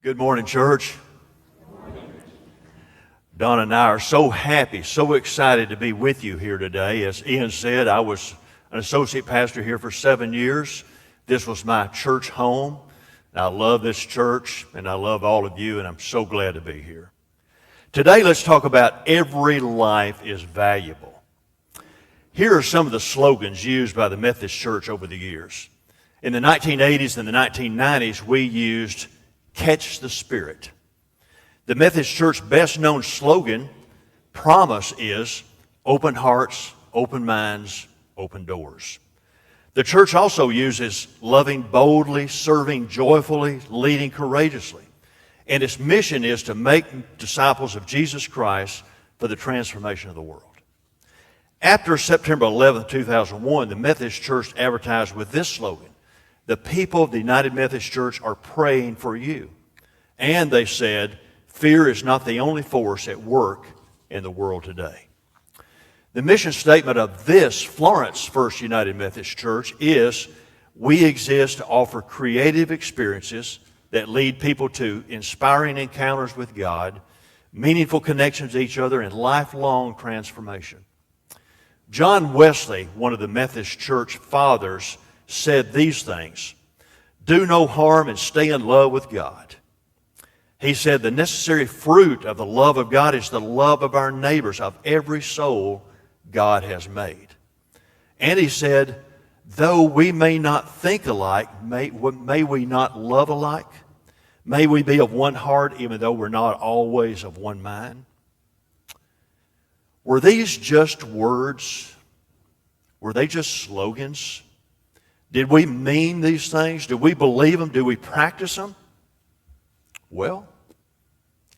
Good morning, church. Don and I are so happy, so excited to be with you here today. As Ian said, I was an associate pastor here for 7 years. This was my church home. I love this church, and I love all of you, and I'm so glad to be here. Today, let's talk about every life is valuable. Here are some of the slogans used by the Methodist Church over the years. In the 1980s and the 1990s, we used "Catch the Spirit." The Methodist Church best known slogan, promise, is open hearts, open minds, open doors. The church also uses loving boldly, serving joyfully, leading courageously. And its mission is to make disciples of Jesus Christ for the transformation of the world. After September 11, 2001, the Methodist Church advertised with this slogan: "The people of the United Methodist Church are praying for you." And they said, "Fear is not the only force at work in the world today." The mission statement of this Florence First United Methodist Church is, "We exist to offer creative experiences that lead people to inspiring encounters with God, meaningful connections to each other, and lifelong transformation." John Wesley, one of the Methodist Church fathers, said these things: "Do no harm and stay in love with God." He said the necessary fruit of the love of God is the love of our neighbors, of every soul God has made. And he said, though we may not think alike, may we not love alike? May we be of one heart, even though we're not always of one mind? Were these just words? Were they just slogans? Did we mean these things? Do we believe them? Do we practice them? Well,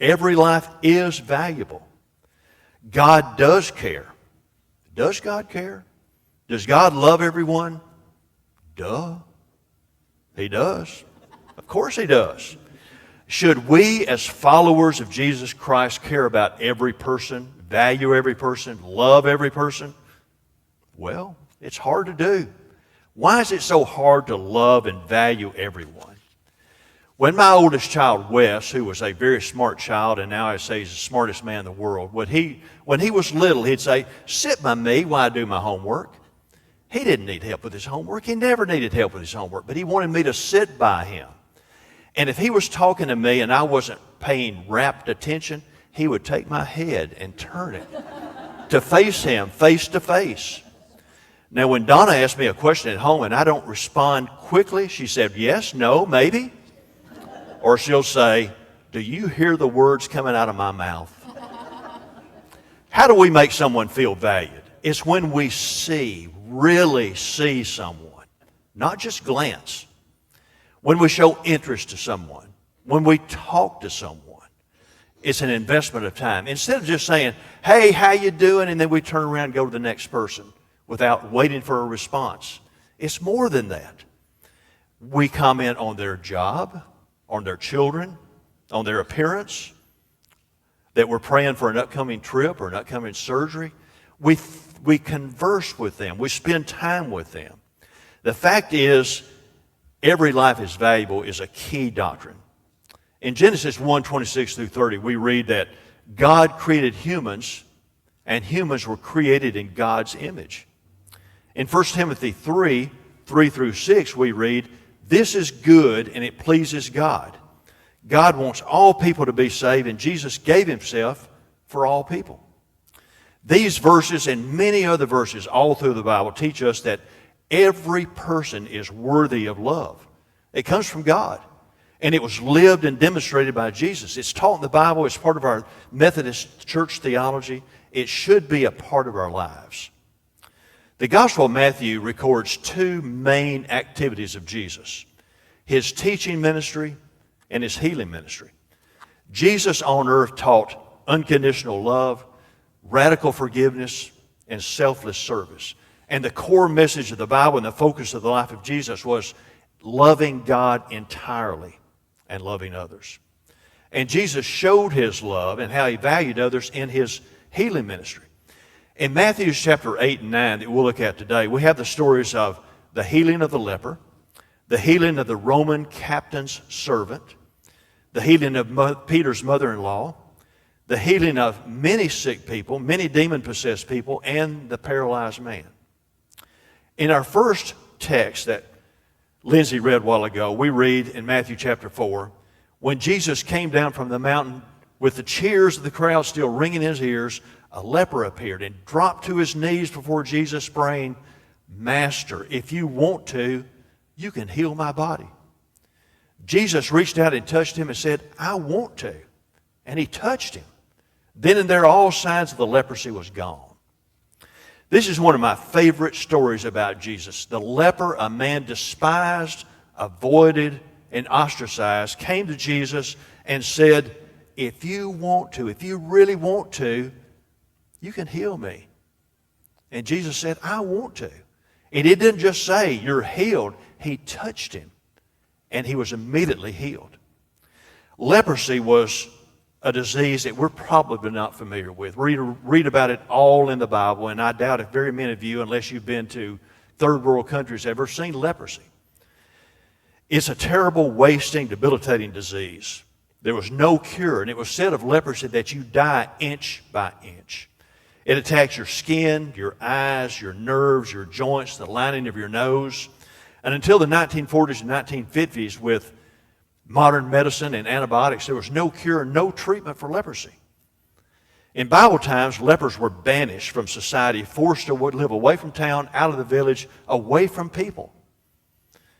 every life is valuable. God does care. Does God care? Does God love everyone? Duh. He does. Of course He does. Should we, as followers of Jesus Christ, care about every person, value every person, love every person? Well, it's hard to do. Why is it so hard to love and value everyone? When my oldest child, Wes, who was a very smart child, and now I say he's the smartest man in the world, when he was little, he'd say, "Sit by me while I do my homework." He didn't need help with his homework. He never needed help with his homework, but he wanted me to sit by him. And if he was talking to me and I wasn't paying rapt attention, he would take my head and turn it to face him face to face. Now, when Donna asks me a question at home and I don't respond quickly, she said, "Yes, no, maybe." Or she'll say, "Do you hear the words coming out of my mouth?" How do we make someone feel valued? It's when we really see someone, not just glance. When we show interest to someone, when we talk to someone, it's an investment of time. Instead of just saying, "Hey, how you doing?" and then we turn around and go to the next person without waiting for a response. It's more than that. We comment on their job, on their children, on their appearance, that we're praying for an upcoming trip or an upcoming surgery. We converse with them. We spend time with them. The fact is, every life is valuable is a key doctrine. In Genesis 1:26 through 30, we read that God created humans, and humans were created in God's image. In 1 Timothy 3 through 6, we read, "This is good and it pleases God. God wants all people to be saved, and Jesus gave Himself for all people." These verses and many other verses all through the Bible teach us that every person is worthy of love. It comes from God, and it was lived and demonstrated by Jesus. It's taught in the Bible. It's part of our Methodist church theology. It should be a part of our lives. The Gospel of Matthew records two main activities of Jesus: His teaching ministry and His healing ministry. Jesus on earth taught unconditional love, radical forgiveness, and selfless service. And the core message of the Bible and the focus of the life of Jesus was loving God entirely and loving others. And Jesus showed His love and how He valued others in His healing ministry. In Matthew chapter 8 and 9 that we'll look at today, we have the stories of the healing of the leper, the healing of the Roman captain's servant, the healing of Peter's mother-in-law, the healing of many sick people, many demon-possessed people, and the paralyzed man. In our first text that Lindsay read a while ago, we read in Matthew chapter 4, when Jesus came down from the mountain with the cheers of the crowd still ringing in his ears, a leper appeared and dropped to his knees before Jesus, praying, "Master, if you want to, you can heal my body." Jesus reached out and touched him and said, "I want to." And he touched him. Then and there, all signs of the leprosy was gone. This is one of my favorite stories about Jesus. The leper, a man despised, avoided, and ostracized, came to Jesus and said, "If you want to, if you really want to, you can heal me." And Jesus said, "I want to." And he didn't just say, "You're healed." He touched him, and he was immediately healed. Leprosy was a disease that we're probably not familiar with. We read about it all in the Bible, and I doubt if very many of you, unless you've been to third world countries, have ever seen leprosy. It's a terrible, wasting, debilitating disease. There was no cure, and it was said of leprosy that you die inch by inch. It attacks your skin, your eyes, your nerves, your joints, the lining of your nose. And until the 1940s and 1950s, with modern medicine and antibiotics, there was no cure, no treatment for leprosy. In Bible times, lepers were banished from society, forced to live away from town, out of the village, away from people.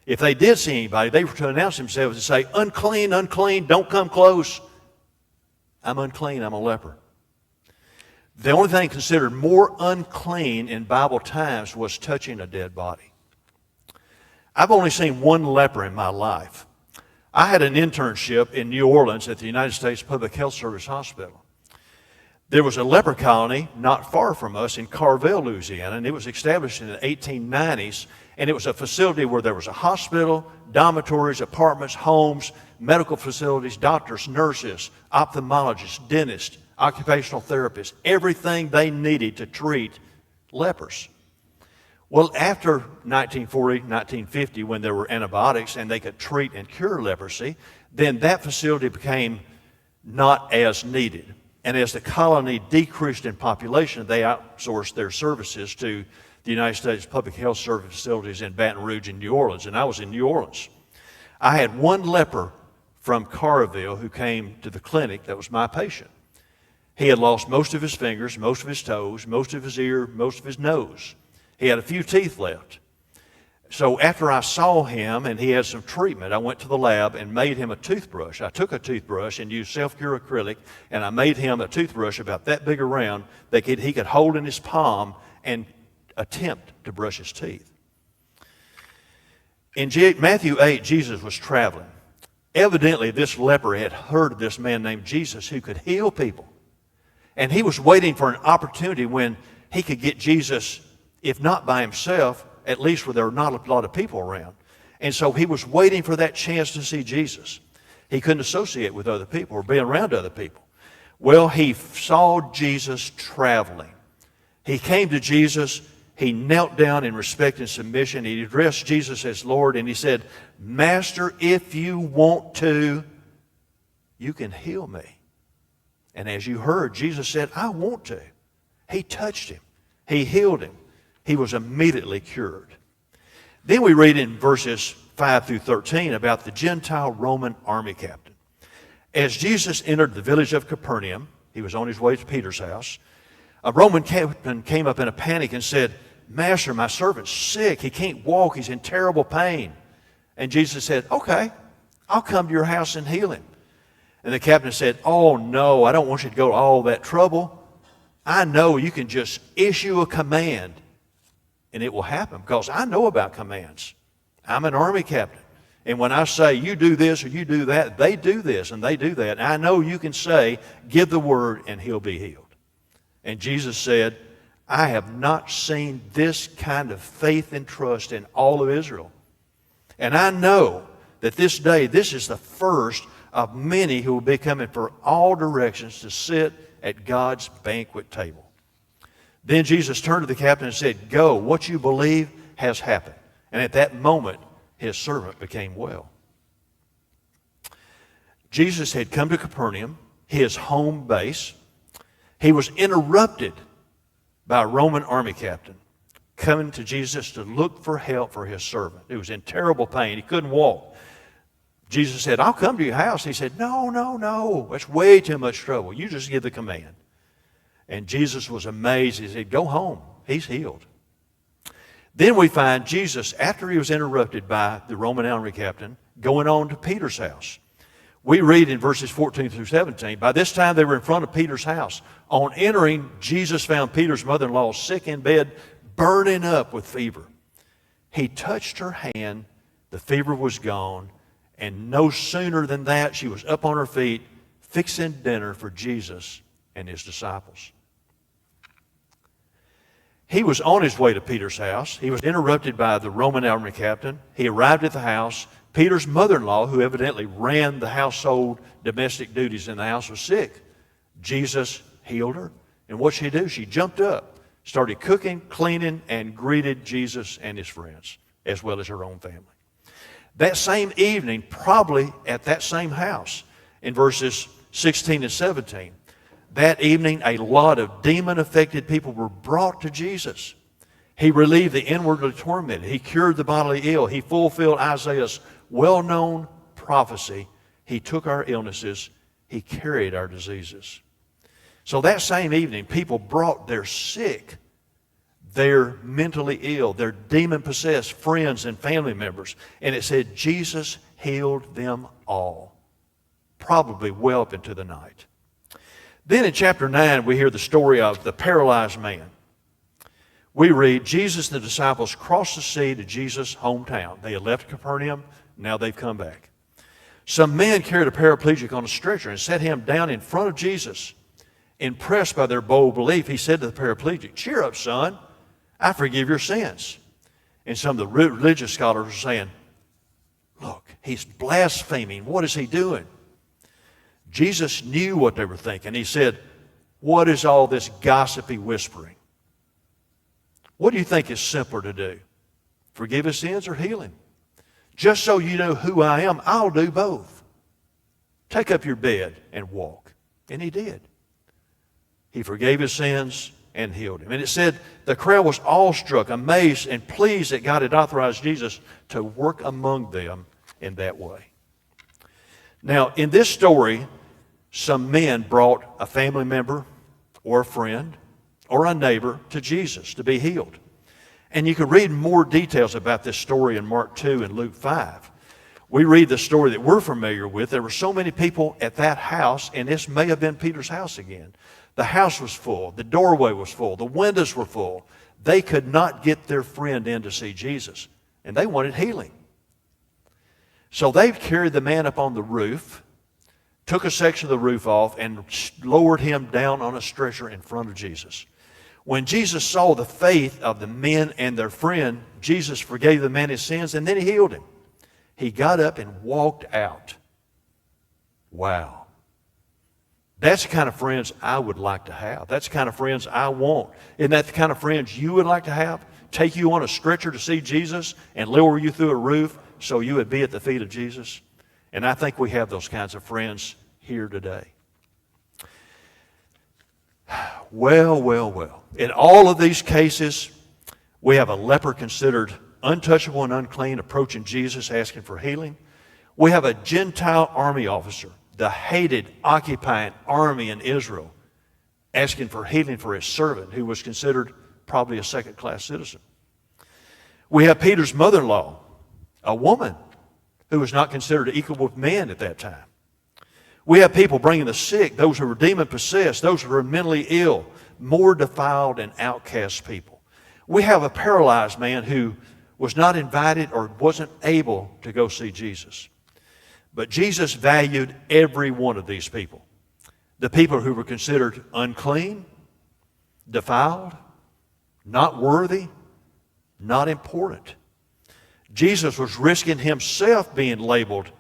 If they did see anybody, they were to announce themselves and say, "Unclean, unclean, don't come close. I'm unclean, I'm a leper." The only thing considered more unclean in Bible times was touching a dead body. I've only seen one leper in my life. I had an internship in New Orleans at the United States Public Health Service Hospital. There was a leper colony not far from us in Carville, Louisiana, and it was established in the 1890s, and it was a facility where there was a hospital, dormitories, apartments, homes, medical facilities, doctors, nurses, ophthalmologists, dentists, occupational therapists, everything they needed to treat lepers. Well, after 1940, 1950, when there were antibiotics and they could treat and cure leprosy, then that facility became not as needed. And as the colony decreased in population, they outsourced their services to the United States Public Health Service facilities in Baton Rouge and New Orleans, and I was in New Orleans. I had one leper from Carville who came to the clinic that was my patient. He had lost most of his fingers, most of his toes, most of his ear, most of his nose. He had a few teeth left. So after I saw him and he had some treatment, I went to the lab and made him a toothbrush. I took a toothbrush and used self-cure acrylic, and I made him a toothbrush about that big around that he could hold in his palm and attempt to brush his teeth. In Matthew 8, Jesus was traveling. Evidently, this leper had heard of this man named Jesus who could heal people. And he was waiting for an opportunity when he could get Jesus, if not by himself, at least where there were not a lot of people around. And so he was waiting for that chance to see Jesus. He couldn't associate with other people or be around other people. Well, he saw Jesus traveling. He came to Jesus. He knelt down in respect and submission. He addressed Jesus as Lord, and he said, "Master, if you want to, you can heal me." And as you heard, Jesus said, "I want to." He touched him. He healed him. He was immediately cured. Then we read in verses 5 through 13 about the Gentile Roman army captain. As Jesus entered the village of Capernaum, he was on his way to Peter's house, a Roman captain came up in a panic and said, "Master, my servant's sick. He can't walk. He's in terrible pain." And Jesus said, "Okay, I'll come to your house and heal him." And the captain said, "Oh no, I don't want you to go to all that trouble. I know you can just issue a command and it will happen, because I know about commands. I'm an army captain. And when I say you do this or you do that, they do this and they do that. And I know you can say, give the word and he'll be healed." And Jesus said, "I have not seen this kind of faith and trust in all of Israel. And I know that this day, this is the first of many who will be coming from all directions to sit at God's banquet table." Then Jesus turned to the captain and said, "Go, what you believe has happened." And at that moment, his servant became well. Jesus had come to Capernaum, his home base. He was interrupted by a Roman army captain coming to Jesus to look for help for his servant. He was in terrible pain. He couldn't walk. Jesus said, I'll come to your house. He said, no, no, no. That's way too much trouble. You just give the command. And Jesus was amazed. He said, go home. He's healed. Then we find Jesus, after he was interrupted by the Roman army captain, going on to Peter's house. We read in verses 14 through 17, by this time they were in front of Peter's house. On entering, Jesus found Peter's mother-in-law sick in bed, burning up with fever. He touched her hand, the fever was gone, and no sooner than that, she was up on her feet, fixing dinner for Jesus and his disciples. He was on his way to Peter's house. He was interrupted by the Roman army captain. He arrived at the house. Peter's mother-in-law, who evidently ran the household domestic duties in the house, was sick. Jesus healed her. And what did she do? She jumped up, started cooking, cleaning, and greeted Jesus and his friends, as well as her own family. That same evening, probably at that same house, in verses 16 and 17, that evening a lot of demon-affected people were brought to Jesus. He relieved the inwardly tormented. He cured the bodily ill. He fulfilled Isaiah's well-known prophecy. He took our illnesses. He carried our diseases. So that same evening, people brought their sick, their mentally ill, their demon-possessed friends and family members. And it said Jesus healed them all, probably well up into the night. Then in chapter 9, we hear the story of the paralyzed man. We read, Jesus and the disciples crossed the sea to Jesus' hometown. They had left Capernaum, now they've come back. Some men carried a paraplegic on a stretcher and set him down in front of Jesus. Impressed by their bold belief, he said to the paraplegic, cheer up, son, I forgive your sins. And some of the religious scholars are saying, look, he's blaspheming. What is he doing? Jesus knew what they were thinking. He said, what is all this gossipy whispering? What do you think is simpler to do? Forgive his sins or heal him? Just so you know who I am, I'll do both. Take up your bed and walk. And he did. He forgave his sins and healed him. And it said the crowd was awestruck, amazed, and pleased that God had authorized Jesus to work among them in that way. Now, in this story, some men brought a family member or a friend or a neighbor to Jesus to be healed. And you can read more details about this story in Mark 2 and Luke 5. We read the story that we're familiar with. There were so many people at that house, and this may have been Peter's house again. The house was full. The doorway was full. The windows were full. They could not get their friend in to see Jesus, and they wanted healing. So they carried the man up on the roof, took a section of the roof off, and lowered him down on a stretcher in front of Jesus. When Jesus saw the faith of the men and their friend, Jesus forgave the man his sins, and then he healed him. He got up and walked out. Wow. That's the kind of friends I would like to have. That's the kind of friends I want. Isn't that the kind of friends you would like to have? Take you on a stretcher to see Jesus and lower you through a roof so you would be at the feet of Jesus? And I think we have those kinds of friends here today. Well, well, well. In all of these cases, we have a leper considered untouchable and unclean approaching Jesus asking for healing. We have a Gentile army officer, the hated occupying army in Israel, asking for healing for his servant who was considered probably a second-class citizen. We have Peter's mother-in-law, a woman who was not considered equal with men at that time. We have people bringing the sick, those who were demon-possessed, those who were mentally ill, more defiled and outcast people. We have a paralyzed man who was not invited or wasn't able to go see Jesus. But Jesus valued every one of these people. The people who were considered unclean, defiled, not worthy, not important. Jesus was risking himself being labeled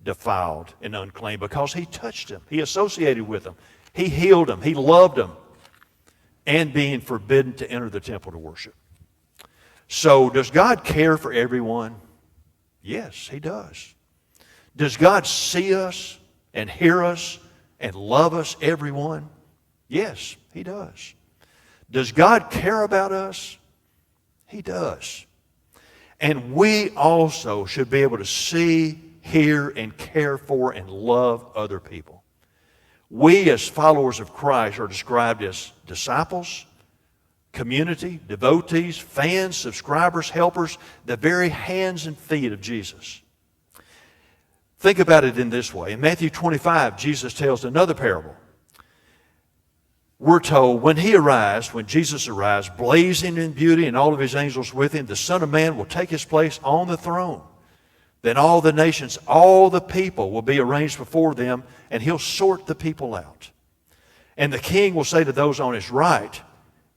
defiled and unclean because he touched them. He associated with them. He healed them. He loved them. And being forbidden to enter the temple to worship. So does God care for everyone? Yes, he does. Does God see us? and hear us and love us, everyone? Yes, He does. Does God care about us? He does. And we also should be able to see, hear, and care for and love other people. We as followers of Christ are described as disciples, community, devotees, fans, subscribers, helpers, the very hands and feet of Jesus. Think about it in this way. In Matthew 25, Jesus tells another parable. We're told when Jesus arrives, blazing in beauty and all of His angels with Him, the Son of Man will take His place on the throne. Then all the nations, all the people will be arranged before them, and He'll sort the people out. And the King will say to those on His right,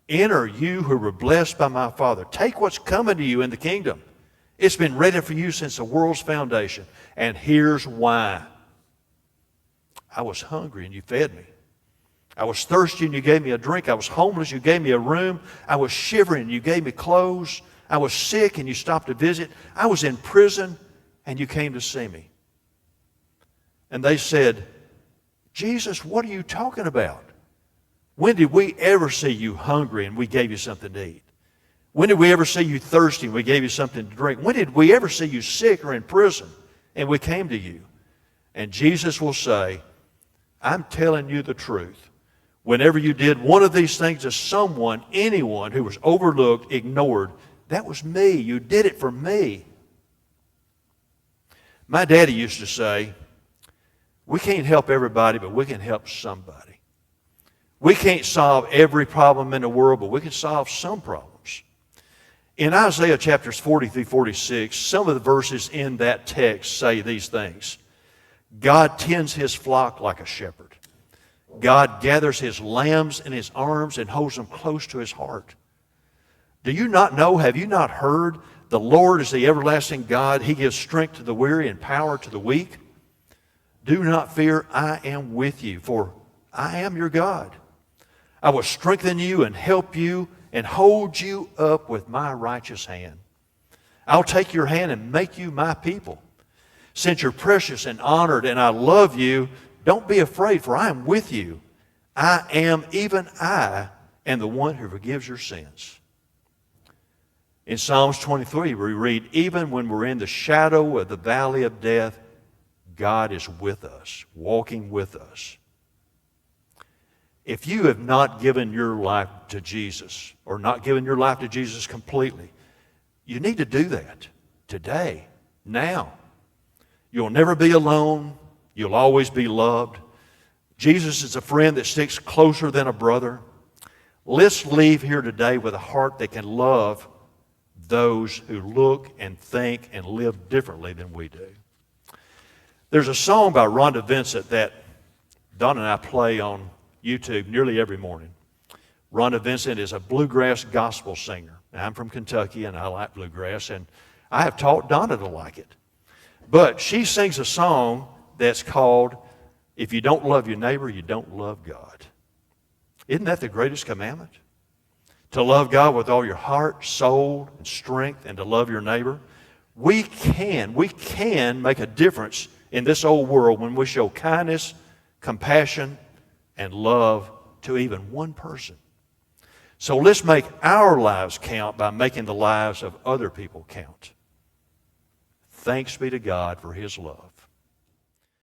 enter, you who were blessed by my Father. Take what's coming to you in the kingdom. It's been ready for you since the world's foundation. And here's why. I was hungry and you fed me. I was thirsty and you gave me a drink. I was homeless, you gave me a room. I was shivering and you gave me clothes. I was sick and you stopped to visit. I was in prison and you came to see me. And they said, Jesus, what are you talking about? When did we ever see you hungry and we gave you something to eat? When did we ever see you thirsty and we gave you something to drink? When did we ever see you sick or in prison and we came to you? And Jesus will say, I'm telling you the truth. Whenever you did one of these things to someone, anyone who was overlooked, ignored, that was me. You did it for me. My daddy used to say, we can't help everybody, but we can help somebody. We can't solve every problem in the world, but we can solve some problems. In Isaiah chapters 40 through 46, some of the verses in that text say these things. God tends His flock like a shepherd. God gathers His lambs in His arms and holds them close to His heart. Do you not know, have you not heard, the Lord is the everlasting God. He gives strength to the weary and power to the weak. Do not fear, I am with you, for I am your God. I will strengthen you and help you and hold you up with my righteous hand. I'll take your hand and make you my people. Since you're precious and honored and I love you, don't be afraid, for I am with you. I am, even I, am the one who forgives your sins. In Psalms 23, we read, even when we're in the shadow of the valley of death, God is with us, walking with us. If you have not given your life to Jesus, or not given your life to Jesus completely, you need to do that today, now. You'll never be alone. You'll always be loved. Jesus is a friend that sticks closer than a brother. Let's leave here today with a heart that can love those who look and think and live differently than we do. There's a song by Rhonda Vincent that Don and I play on YouTube nearly every morning. Rhonda Vincent is a bluegrass gospel singer. Now, I'm from Kentucky and I like bluegrass, and I have taught Donna to like it. But she sings a song that's called, if you don't love your neighbor, you don't love God. Isn't that the greatest commandment? To love God with all your heart, soul, and strength, and to love your neighbor. We can make a difference in this old world when we show kindness, compassion, and love to even one person. So let's make our lives count by making the lives of other people count. Thanks be to God for His love.